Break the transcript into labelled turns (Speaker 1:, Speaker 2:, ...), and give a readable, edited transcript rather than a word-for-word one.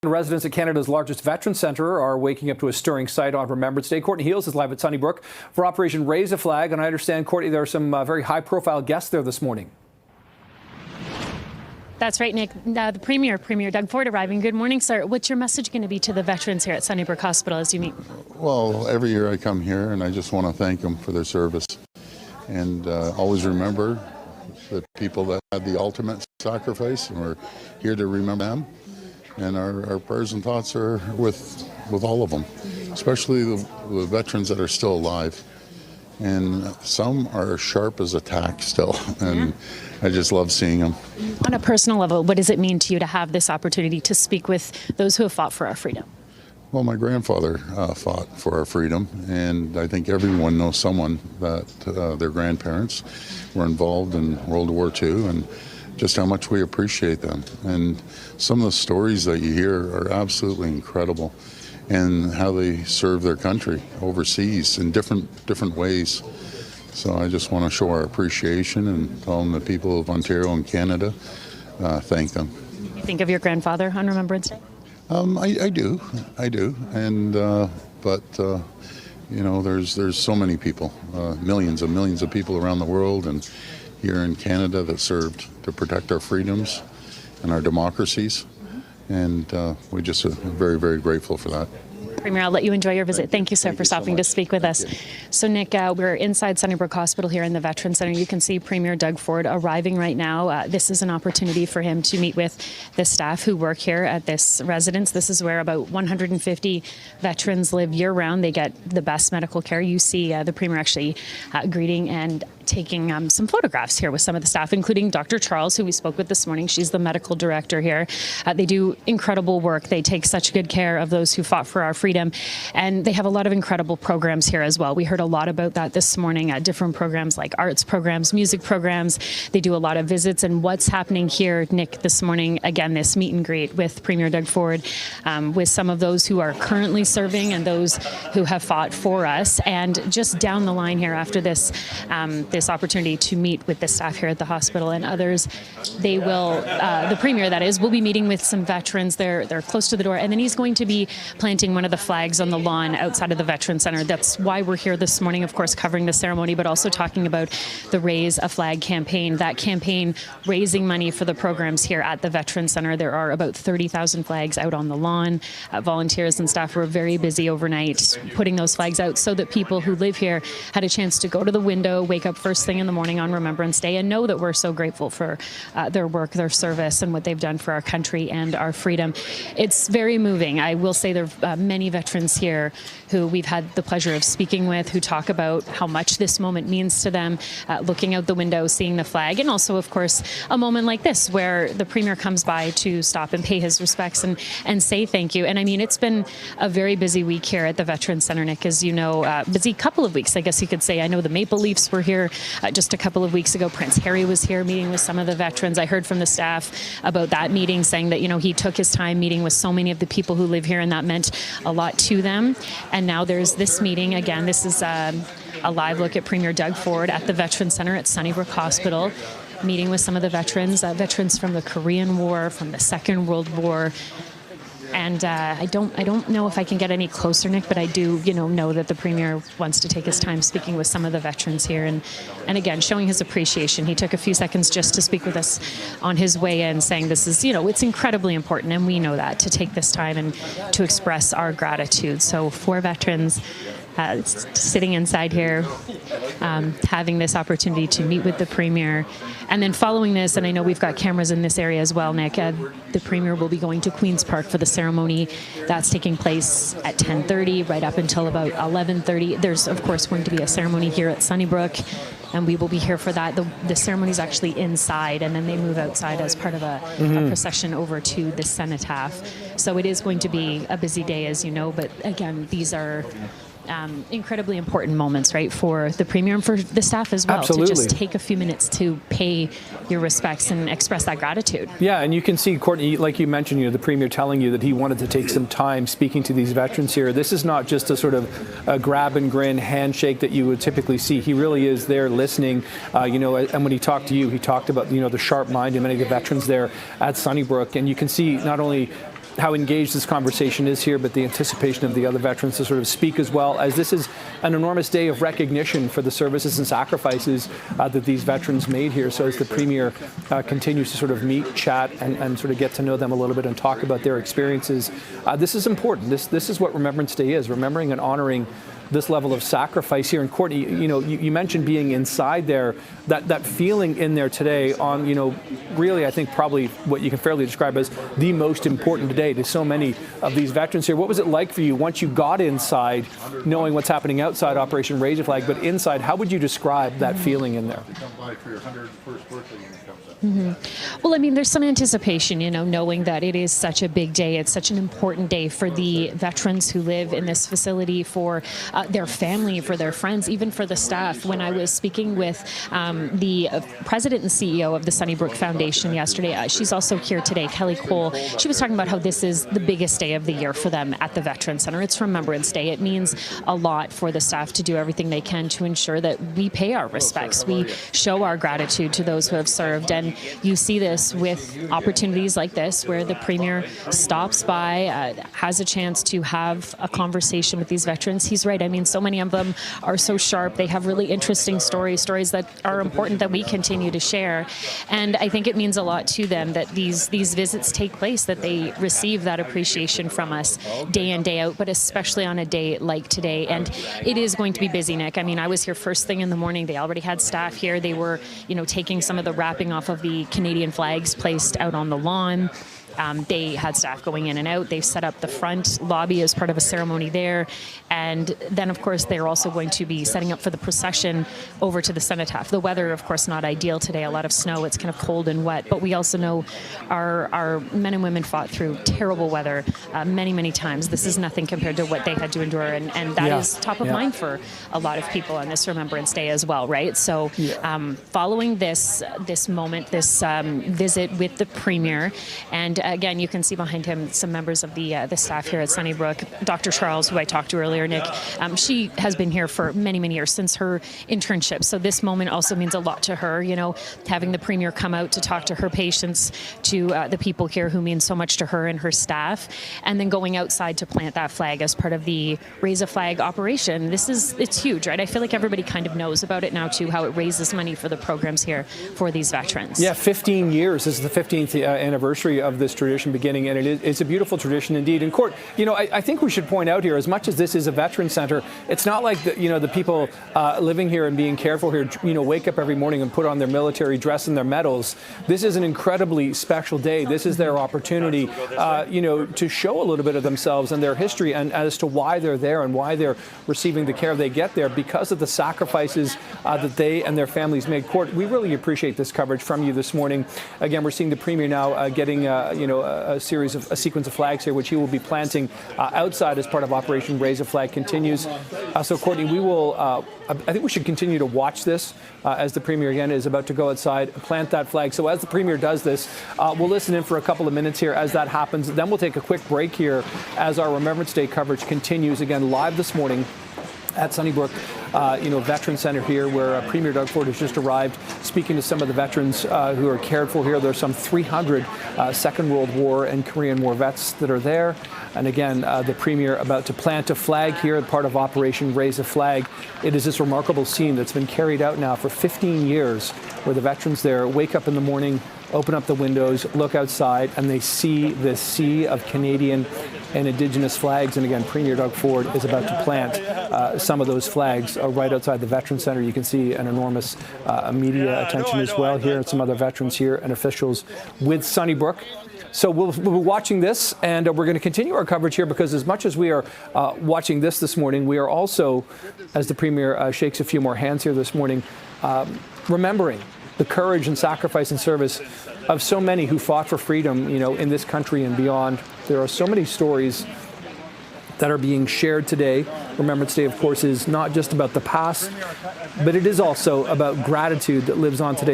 Speaker 1: Residents at Canada's largest veterans centre are waking up to a stirring sight on Remembrance Day. Courtney is live at Sunnybrook for Operation Raise a Flag, and I understand, Courtney, there are some very high-profile guests there this morning.
Speaker 2: That's right, Nick. The Premier Doug Ford, arriving. Good morning, sir. What's your message going to be to the veterans here at Sunnybrook Hospital as you meet?
Speaker 3: Well, every year I come here and I just want to thank them for their service, and always remember the people that had the ultimate sacrifice, and we're here to remember them. And our prayers and thoughts are with all of them, especially the veterans that are still alive. And some are sharp as a tack still, and I just love seeing them.
Speaker 2: On a personal level, what does it mean to you to have this opportunity to speak with those who have fought for our freedom?
Speaker 3: Well, my grandfather fought for our freedom, and I think everyone knows someone that their grandparents were involved in World War II, and just how much we appreciate them. And some of the stories that you hear are absolutely incredible, and how they serve their country overseas in different ways. So I just want to show our appreciation and tell them, the people of Ontario and Canada, thank them.
Speaker 2: You think of your grandfather on Remembrance Day?
Speaker 3: I do, and but you know, there's so many people, millions and millions of people around the world and here in Canada that served to protect our freedoms and our democracies, and we just are very, very grateful for that.
Speaker 2: Premier, I'll let you enjoy your visit. Thank you, sir, for stopping to speak with us. So, Nick, we're inside Sunnybrook Hospital here in the Veterans Centre. You can see Premier Doug Ford arriving right now. This is an opportunity for him to meet with the staff who work here at this residence. This is where about 150 veterans live year-round. They get the best medical care. You see the Premier actually greeting and taking some photographs here with some of the staff, including Dr. Charles, who we spoke with this morning. She's the medical director here. They do incredible work. They take such good care of those who fought for our freedom, and they have a lot of incredible programs here as well. We heard a lot about that this morning, different programs like arts programs, music programs. They do a lot of visits, and what's happening here, Nick, this morning, again, this meet and greet with Premier Doug Ford, with some of those who are currently serving and those who have fought for us. And just down the line here after this, this opportunity to meet with the staff here at the hospital and others, they will, the Premier, that is, will be meeting with some veterans. They're close to the door, and then he's going to be planting one of the flags on the lawn outside of the Veterans Centre. That's why we're here this morning, of course, covering the ceremony, but also talking about the Raise a Flag campaign. That campaign raising money for the programs here at the Veterans Centre. There are about 30,000 flags out on the lawn. Volunteers and staff were very busy overnight putting those flags out so that people who live here had a chance to go to the window, wake up first thing in the morning on Remembrance Day, and know that we're so grateful for their work, their service, and what they've done for our country and our freedom. It's very moving. I will say there are many veterans here who we've had the pleasure of speaking with, who talk about how much this moment means to them, looking out the window, seeing the flag, and also, of course, a moment like this where the Premier comes by to stop and pay his respects and say thank you. And I mean, it's been a very busy week here at the Veterans Centre, Nick, as you know, busy couple of weeks, I guess you could say. I know the Maple Leafs were here just a couple of weeks ago. Prince Harry was here meeting with some of the veterans. I heard from the staff about that meeting, saying that, you know, he took his time meeting with so many of the people who live here, and that meant a lot to them. And now there's this meeting. Again, this is a live look at Premier Doug Ford at the Veterans Centre at Sunnybrook Hospital, meeting with some of the veterans, veterans from the Korean War, from the Second World War. And I don't know if I can get any closer, Nick, but I do, know that the Premier wants to take his time speaking with some of the veterans here, and again, showing his appreciation. He took a few seconds just to speak with us on his way in, saying this is, it's incredibly important, and we know that, to take this time and to express our gratitude. So for veterans, sitting inside here, having this opportunity to meet with the Premier. And then following this, and I know we've got cameras in this area as well, Nick, the Premier will be going to Queen's Park for the ceremony. That's taking place at 10:30, right up until about 11:30. There's, of course, going to be a ceremony here at Sunnybrook, and we will be here for that. The ceremony is actually inside, and then they move outside as part of a procession over to the cenotaph. So it is going to be a busy day, as you know, but again, these are incredibly important moments, right, for the Premier and for the staff as well.
Speaker 1: Absolutely.
Speaker 2: To just take a few minutes to pay your respects and express that gratitude.
Speaker 1: Yeah, and you can see, Courtney, like you mentioned, the Premier telling you that he wanted to take some time speaking to these veterans here. This is not just a sort of a grab and grin handshake that you would typically see. He really is there listening, and when he talked to you, he talked about, the sharp mind of many of the veterans there at Sunnybrook, and you can see not only how engaged this conversation is here, but the anticipation of the other veterans to sort of speak as well, as this is an enormous day of recognition for the services and sacrifices that these veterans made here. So as the Premier continues to sort of meet, chat, and sort of get to know them a little bit and talk about their experiences, this is important. This is what Remembrance Day is, remembering and honoring this level of sacrifice here. And Courtney, you mentioned being inside there, that feeling in there today on, really I think probably what you can fairly describe as the most important day to so many of these veterans here. What was it like for you once you got inside, knowing what's happening outside Operation Raise a Flag, but inside, how would you describe that feeling in there?
Speaker 2: Well, I mean, there's some anticipation, knowing that it is such a big day. It's such an important day for the veterans who live in this facility, for their family, for their friends, even for the staff. When I was speaking with the president and CEO of the Sunnybrook Foundation yesterday, she's also here today, Kelly Cole. She was talking about how this is the biggest day of the year for them at the Veterans Centre. It's Remembrance Day. It means a lot for the staff to do everything they can to ensure that we pay our respects. We show our gratitude to those who have served. And you see this with opportunities like this, where the Premier stops by, has a chance to have a conversation with these veterans. He's right. I mean, so many of them are so sharp. They have really interesting stories that are important that we continue to share. And I think it means a lot to them that these visits take place, that they receive that appreciation from us day in, day out, but especially on a day like today. And it is going to be busy, Nick. I mean, I was here first thing in the morning. They already had staff here. They were, taking some of the wrapping off of the Canadian flags placed out on the lawn. They had staff going in and out. They've set up the front lobby as part of a ceremony there. And then, of course, they're also going to be setting up for the procession over to the cenotaph. The weather, of course, not ideal today. A lot of snow. It's kind of cold and wet. But we also know our men and women fought through terrible weather many, many times. This is nothing compared to what they had to endure. And that is top of mind for a lot of people on this Remembrance Day as well, right? So following this moment, this visit with the Premier, and again, you can see behind him some members of the staff here at Sunnybrook. Dr. Charles, who I talked to earlier, Nick, she has been here for many, many years, since her internship. So this moment also means a lot to her, having the Premier come out to talk to her patients, to the people here who mean so much to her and her staff, and then going outside to plant that flag as part of the Raise a Flag operation. It's huge, right? I feel like everybody kind of knows about it now, too, how it raises money for the programs here for these veterans.
Speaker 1: Yeah, 15 years. This is the 15th anniversary of this tradition beginning, and it's a beautiful tradition indeed. And Court, I think we should point out here, as much as this is a veteran center, it's not like the people living here and being cared for here, wake up every morning and put on their military dress and their medals. This is an incredibly special day. This is their opportunity, to show a little bit of themselves and their history, and as to why they're there and why they're receiving the care they get there, because of the sacrifices that they and their families made. Court, we really appreciate this coverage from you this morning. Again, we're seeing the Premier now getting a sequence of flags here, which he will be planting outside as part of Operation Raise a Flag continues. So, Courtney, we will. I think we should continue to watch this as the Premier again is about to go outside, plant that flag. So, as the Premier does this, we'll listen in for a couple of minutes here as that happens. Then we'll take a quick break here as our Remembrance Day coverage continues again live this morning at Sunnybrook, Veterans Centre here, where Premier Doug Ford has just arrived, speaking to some of the veterans who are cared for here. There's some 300 Second World War and Korean War vets that are there. And again, the Premier about to plant a flag here as part of Operation Raise a Flag. It is this remarkable scene that's been carried out now for 15 years, where the veterans there wake up in the morning, open up the windows, look outside, and they see this sea of Canadian and Indigenous flags. And again, Premier Doug Ford is about to plant some of those flags right outside the Veterans Centre. You can see an enormous media attention as well here, and some other veterans here and officials with Sunnybrook. So we'll be watching this, and we're going to continue our coverage here, because as much as we are watching this morning, we are also, as the Premier shakes a few more hands here this morning, remembering the courage and sacrifice and service of so many who fought for freedom, in this country and beyond. There are so many stories that are being shared today. Remembrance Day, of course, is not just about the past, but it is also about gratitude that lives on today.